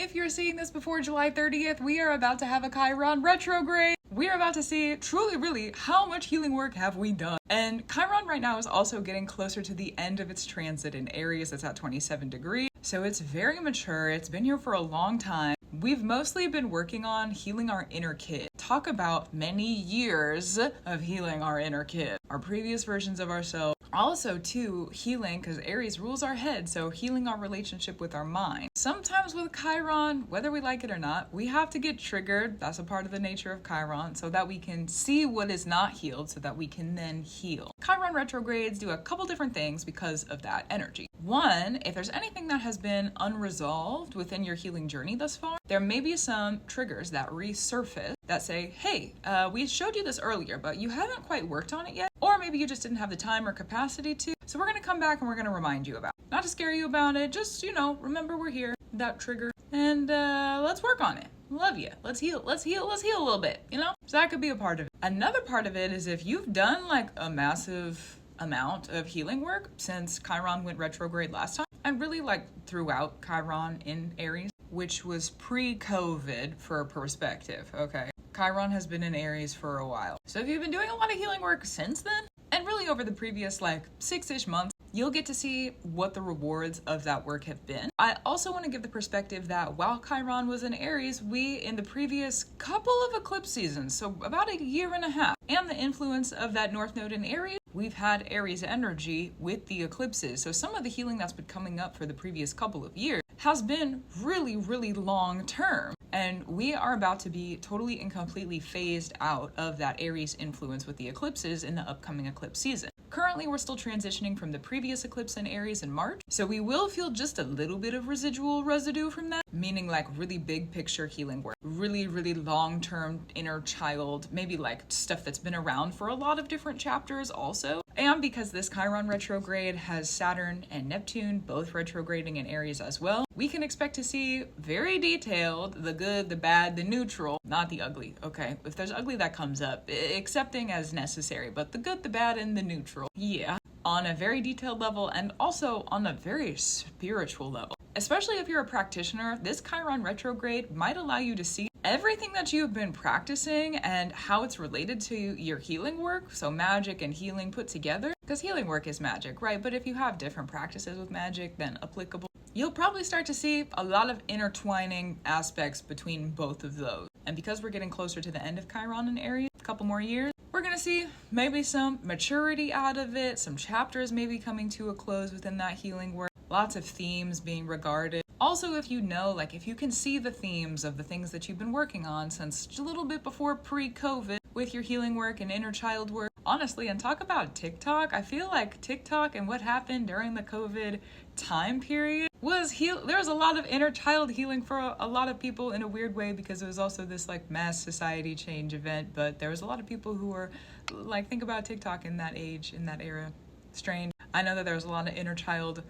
If you're seeing this before July 30th, we are about to have a Chiron retrograde. We are about to see truly, really, how much healing work have we done? And Chiron right now is also getting closer to the end of its transit in Aries. It's at 27 degrees. So it's very mature. It's been here for a long time. We've mostly been working on healing our inner kid. Talk about many years of healing our inner kid, our previous versions of ourselves. Also, too, healing, because Aries rules our head, so healing our relationship with our mind. Sometimes with Chiron, whether we like it or not, we have to get triggered. That's a part of the nature of Chiron, so that we can see what is not healed, so that we can then heal. Chiron retrogrades do a couple different things because of that energy. One, if there's anything that has been unresolved within your healing journey thus far, there may be some triggers that resurface that say, hey, we showed you this earlier, but you haven't quite worked on it yet. Or maybe you just didn't have the time or capacity to. So we're going to come back and we're going to remind you about it. Not to scare you about it, just, remember we're here, that trigger, and let's work on it. Love you. Let's heal a little bit, So that could be a part of it. Another part of it is if you've done like a massive amount of healing work since Chiron went retrograde last time, and really like throughout Chiron in Aries, which was pre-COVID for perspective, okay? Chiron has been in Aries for a while. So if you've been doing a lot of healing work since then, and really over the previous like 6-ish months, you'll get to see what the rewards of that work have been. I also want to give the perspective that while Chiron was in Aries, we, in the previous couple of eclipse seasons, so about a year and a half, and the influence of that North Node in Aries, we've had Aries energy with the eclipses. So some of the healing that's been coming up for the previous couple of years has been really, really long term. And we are about to be totally and completely phased out of that Aries influence with the eclipses in the upcoming eclipse season. Currently, we're still transitioning from the previous eclipse in Aries in March, so we will feel just a little bit of residual residue from that, meaning like really big picture healing work, really, really long-term inner child, maybe like stuff that's been around for a lot of different chapters also. And because this Chiron retrograde has Saturn and Neptune both retrograding in Aries as well, we can expect to see very detailed, the good, the bad, the neutral, not the ugly, okay? If there's ugly that comes up, accepting as necessary, but the good, the bad, and the neutral, yeah, on a very detailed level and also on a very spiritual level. Especially if you're a practitioner, this Chiron retrograde might allow you to see everything that you've been practicing and how it's related to your healing work, so magic and healing put together, because healing work is magic, right? But if you have different practices with magic than applicable, you'll probably start to see a lot of intertwining aspects between both of those. And because we're getting closer to the end of Chiron in Aries, a couple more years, we're going to see maybe some maturity out of it, some chapters maybe coming to a close within that healing work, lots of themes being regarded. Also, if if you can see the themes of the things that you've been working on since a little bit before pre-COVID with your healing work and inner child work, honestly, and talk about TikTok, I feel like TikTok and what happened during the COVID time period there was a lot of inner child healing for a lot of people in a weird way, because it was also this like mass society change event, but there was a lot of people who were like, think about TikTok in that age, in that era. Strange. I know that there was a lot of inner child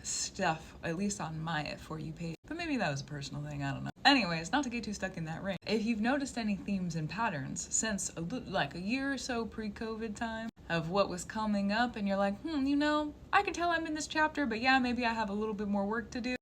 stuff, at least on my For You page, but maybe that was a personal thing, I don't know. Anyways, not to get too stuck in that ring, if you've noticed any themes and patterns since a year or so pre-COVID time of what was coming up, and you're like, I can tell I'm in this chapter, but yeah, maybe I have a little bit more work to do.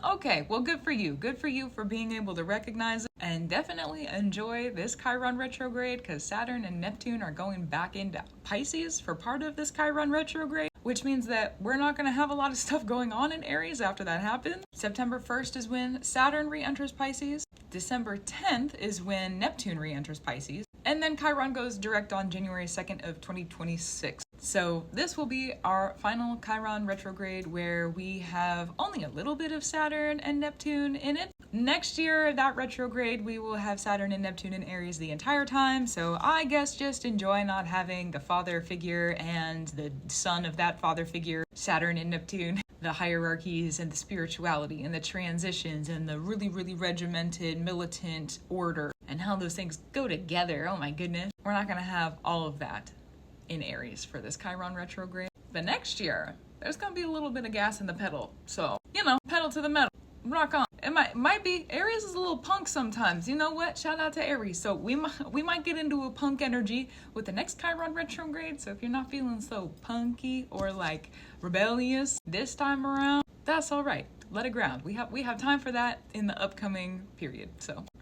Okay, well, good for you. Good for you for being able to recognize it, and definitely enjoy this Chiron retrograde, because Saturn and Neptune are going back into Pisces for part of this Chiron retrograde, which means that we're not going to have a lot of stuff going on in Aries after that happens. September 1st is when Saturn re-enters Pisces. December 10th is when Neptune re-enters Pisces. And then Chiron goes direct on January 2nd of 2026. So this will be our final Chiron retrograde, where we have only a little bit of Saturn and Neptune in it. Next year, that retrograde, we will have Saturn and Neptune in Aries the entire time. So I guess just enjoy not having the father figure and the son of that father figure, Saturn and Neptune, the hierarchies and the spirituality and the transitions and the really, really regimented militant order and how those things go together. Oh my goodness. We're not going to have all of that in Aries for this Chiron retrograde. But next year, there's going to be a little bit of gas in the pedal. So, pedal to the metal. Rock on. It might be, Aries is a little punk sometimes. You know what? Shout out to Aries. So we might get into a punk energy with the next Chiron retrograde. So if you're not feeling so punky or like rebellious this time around, that's all right. let it ground. We have time for that in the upcoming period,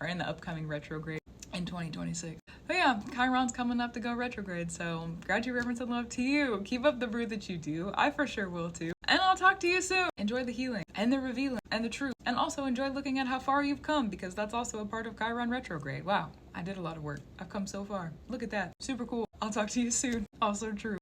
or in the upcoming retrograde in 2026. But yeah, Chiron's coming up to go retrograde, so gratitude, reverence, and love to you. Keep up the brew that you do. I for sure will too. And I'll talk to you soon. Enjoy the healing and the revealing and the truth. And also enjoy looking at how far you've come, because that's also a part of Chiron retrograde. Wow, I did a lot of work. I've come so far. Look at that. Super cool. I'll talk to you soon. Also true.